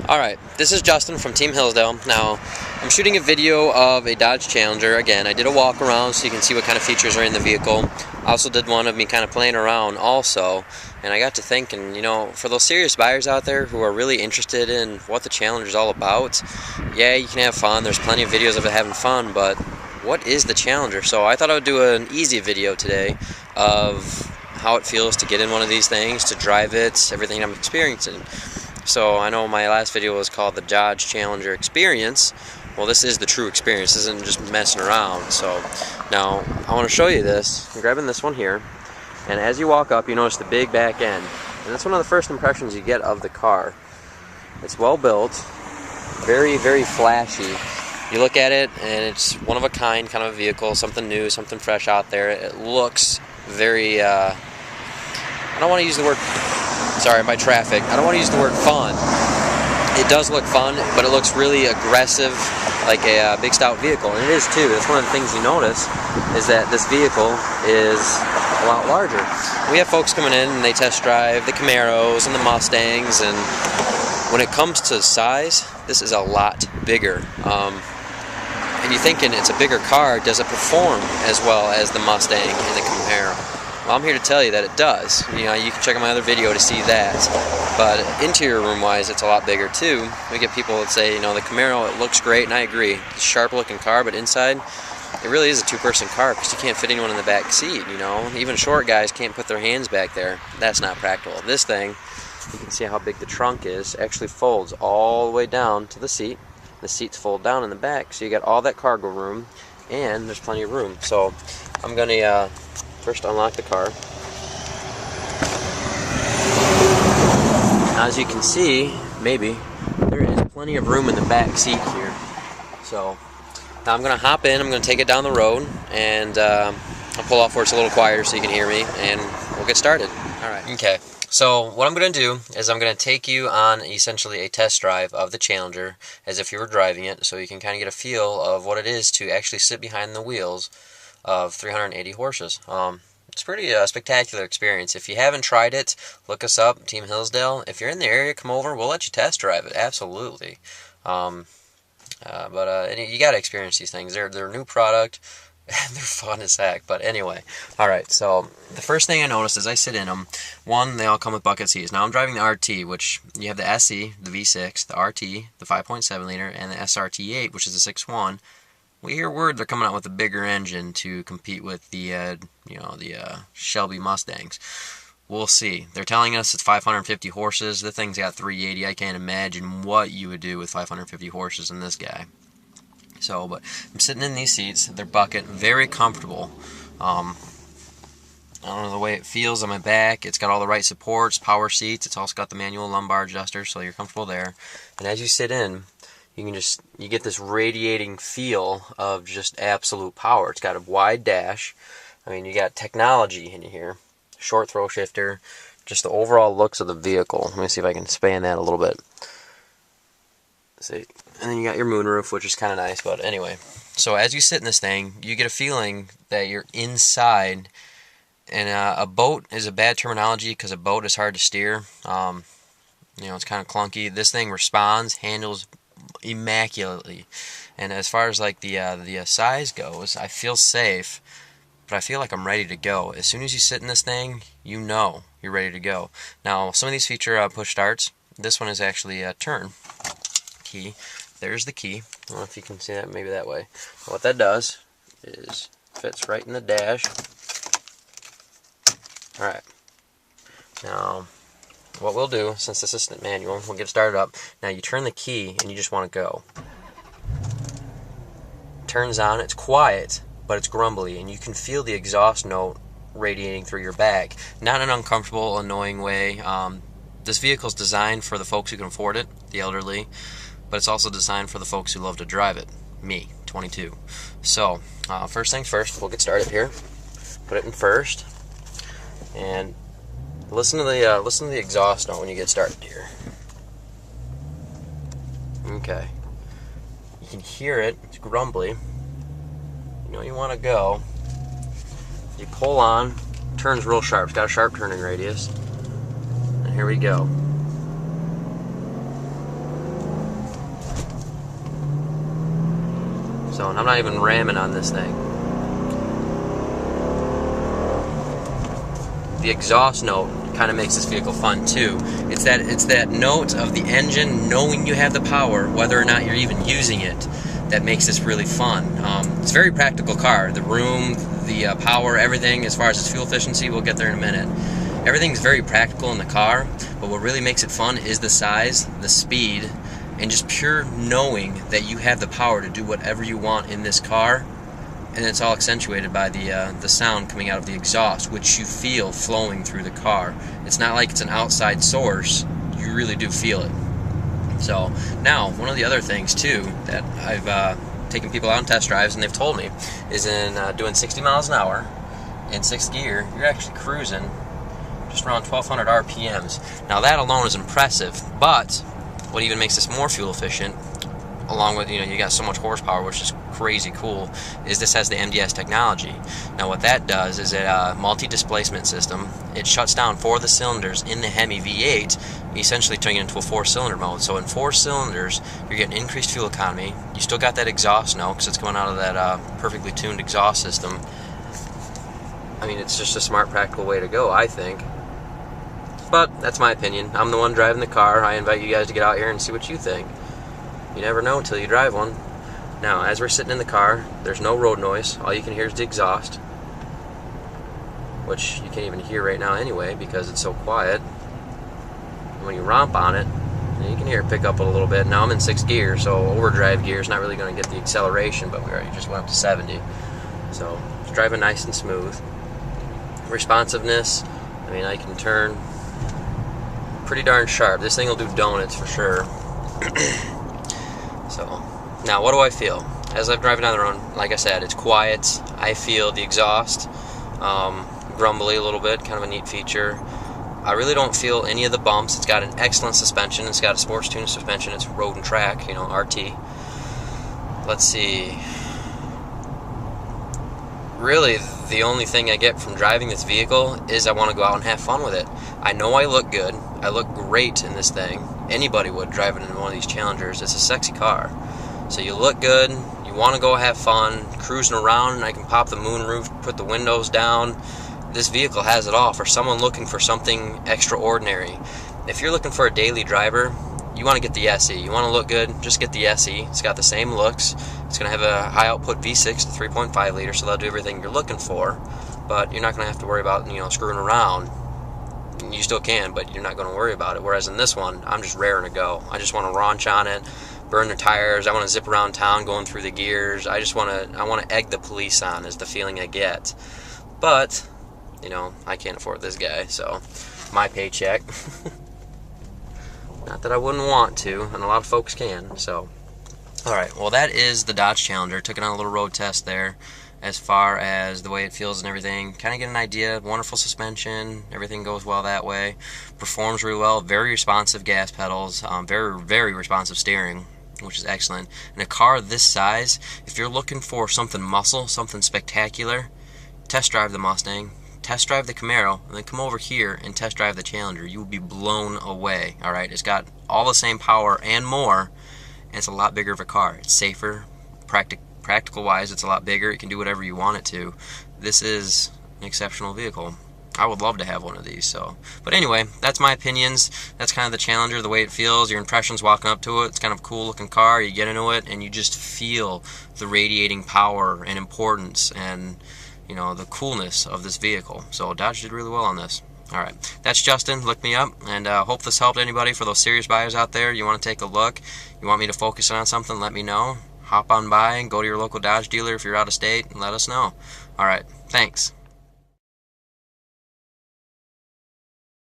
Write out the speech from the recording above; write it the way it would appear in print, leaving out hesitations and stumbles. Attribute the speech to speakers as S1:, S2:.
S1: Alright, this is Justin from Team Hillsdale. Now, I'm shooting a video of a Dodge Challenger. Again, I did a walk around so you can see what kind of features are in the vehicle. I also did one of me kind of playing around also, and I got to thinking, you know, for those serious buyers out there who are really interested in what the Challenger is all about, yeah, you can have fun. There's plenty of videos of it having fun, but what is the Challenger? So I thought I would do an easy video today of how it feels to get in one of these things, to drive it, everything I'm experiencing. So I know my last video was called the Dodge Challenger Experience. Well, this is the true experience. This isn't just messing around. So now I want to show you this. I'm grabbing this one here, and as you walk up, you notice the big back end, and that's one of the first impressions you get of the car. It's well built, very, very flashy. You look at it, and it's one of a kind kind of a vehicle, something new, something fresh out there. It looks very. I don't want to use the word. Sorry, by traffic. I don't want to use the word fun. It does look fun, but it looks really aggressive, like a big stout vehicle, and it is too. That's one of the things you notice, is that this vehicle is a lot larger. We have folks coming in and they test drive the Camaros and the Mustangs, and when it comes to size, this is a lot bigger. And you're thinking it's a bigger car, does it perform as well as the Mustang and the Camaro? Well, I'm here to tell you that it does. You know, you can check out my other video to see that. But interior room wise, it's a lot bigger too. We get people that say, you know, the Camaro, it looks great, and I agree. It's a sharp looking car, but inside, it really is a two-person car because you can't fit anyone in the back seat, you know. Even short guys can't put their hands back there. That's not practical. This thing, you can see how big the trunk is, actually folds all the way down to the seat. The seats fold down in the back, so you got all that cargo room, and there's plenty of room. So I'm going to first unlock the car. Now, as you can see, maybe, there is plenty of room in the back seat here. So now I'm going to hop in, I'm going to take it down the road, and I'll pull off where it's a little quieter so you can hear me, and we'll get started. Alright. Okay. So what I'm going to do is I'm going to take you on essentially a test drive of the Challenger as if you were driving it, so you can kind of get a feel of what it is to actually sit behind the wheels of 380 horses. It's a pretty spectacular experience. If you haven't tried it, look us up, Team Hillsdale. If you're in the area, come over. We'll let you test drive it. Absolutely. You got to experience these things. They're a new product. They're fun as heck. But anyway, all right. So the first thing I noticed as I sit in them, one, they all come with bucket seats. Now I'm driving the RT, which you have the SE, the V6, the RT, the 5.7 liter, and the SRT8, which is the 6.1. We hear word they're coming out with a bigger engine to compete with the Shelby Mustangs. We'll see. They're telling us it's 550 horses. The thing's got 380. I can't imagine what you would do with 550 horses in this guy. So, but I'm sitting in these seats. They're bucket, very comfortable. I don't know the way it feels on my back. It's got all the right supports, power seats. It's also got the manual lumbar adjuster, so you're comfortable there. And as you sit in, you get this radiating feel of just absolute power. It's got a wide dash. I mean, you got technology in here. Short throw shifter. Just the overall looks of the vehicle. Let me see if I can span that a little bit. See, and then you got your moonroof, which is kind of nice. But anyway, so as you sit in this thing, you get a feeling that you're inside. And a boat is a bad terminology because a boat is hard to steer. It's kind of clunky. This thing responds, handles immaculately, and as far as like the size goes, I feel safe, but I feel like I'm ready to go. As soon as you sit in this thing, you know you're ready to go. Now, some of these feature push starts. This one is actually a turn key. There's the key. I don't know if you can see that, maybe that way. What that does is fits right in the dash. Alright, now what we'll do, since this isn't manual, we'll get started up. Now you turn the key and you just want to go. Turns on, it's quiet, but it's grumbly, and you can feel the exhaust note radiating through your back. Not in an uncomfortable, annoying way. This vehicle is designed for the folks who can afford it, the elderly, but it's also designed for the folks who love to drive it. Me, 22. So, first things first, we'll get started here. Put it in first, and listen to the exhaust note when you get started here. Okay. You can hear it. It's grumbly. You know you want to go. You pull on. Turns real sharp. It's got a sharp turning radius. And here we go. So, and I'm not even ramming on this thing. The exhaust note kind of makes this vehicle fun too. It's that note of the engine knowing you have the power, whether or not you're even using it, that makes this really fun. It's a very practical car. The room, the power, everything, as far as its fuel efficiency, we'll get there in a minute. Everything's very practical in the car, but what really makes it fun is the size, the speed, and just pure knowing that you have the power to do whatever you want in this car. And it's all accentuated by the sound coming out of the exhaust, which you feel flowing through the car. It's not like it's an outside source. You really do feel it. So now, one of the other things too that I've taken people out on test drives and they've told me is in doing 60 miles an hour in 6th gear, you're actually cruising just around 1200 RPMs. Now that alone is impressive, but what even makes this more fuel efficient, along with, you got so much horsepower, which is crazy cool, is this has the MDS technology. Now what that does is a multi-displacement system. It shuts down 4 of the cylinders in the Hemi V8, essentially turning it into a 4-cylinder mode. So in 4 cylinders, you're getting increased fuel economy. You still got that exhaust note because it's coming out of that perfectly tuned exhaust system. I mean, it's just a smart, practical way to go, I think. But that's my opinion. I'm the one driving the car. I invite you guys to get out here and see what you think. You never know until you drive one. Now, as we're sitting in the car, there's no road noise. All you can hear is the exhaust, which you can't even hear right now anyway because it's so quiet. And when you romp on it, you can hear it pick up a little bit. Now I'm in 6th gear, so overdrive gear is not really going to get the acceleration, but we already just went up to 70. So it's driving nice and smooth. Responsiveness, I mean, I can turn pretty darn sharp. This thing will do donuts for sure. So, now what do I feel? As I'm driving down the road, like I said, it's quiet. I feel the exhaust grumbly a little bit, kind of a neat feature. I really don't feel any of the bumps. It's got an excellent suspension. It's got a sports tuned suspension. It's road and track, RT. Let's see. Really, the only thing I get from driving this vehicle is I want to go out and have fun with it. I know I look good. I look great in this thing. Anybody would driving in one of these Challengers. It's a sexy car. So you look good, you want to go have fun, cruising around, and I can pop the moonroof, put the windows down. This vehicle has it all for someone looking for something extraordinary. If you're looking for a daily driver, you want to get the SE. You want to look good, just get the SE. It's got the same looks. It's going to have a high output V6 to 3.5 liter, so that'll do everything you're looking for. But you're not going to have to worry about, screwing around. You still can, but you're not going to worry about it. Whereas in this one, I'm just raring to go. I just want to raunch on it, burn the tires. I want to zip around town going through the gears. I want to egg the police on is the feeling I get. But, I can't afford this guy, so my paycheck. Not that I wouldn't want to, and a lot of folks can, so. Alright, well that is the Dodge Challenger. Took it on a little road test there as far as the way it feels and everything. Kind of get an idea. Wonderful suspension. Everything goes well that way. Performs really well. Very responsive gas pedals. Very, very responsive steering, which is excellent. In a car this size, if you're looking for something muscle, something spectacular, test drive the Mustang. Test drive the Camaro, and then come over here and test drive the Challenger. You will be blown away. Alright, it's got all the same power and more, and it's a lot bigger of a car. It's safer, practical wise, it's a lot bigger. It can do whatever you want it to. This is an exceptional vehicle. I would love to have one of these. So, but anyway, that's my opinions. That's kind of the Challenger, the way it feels, your impressions walking up to it. It's kind of a cool looking car. You get into it and you just feel the radiating power and importance and the coolness of this vehicle. So Dodge did really well on this. Alright, that's Justin. Look me up, and hope this helped anybody. For those serious buyers out there, you want to take a look, you want me to focus on something, let me know. Hop on by and go to your local Dodge dealer if you're out of state and let us know. Alright, thanks.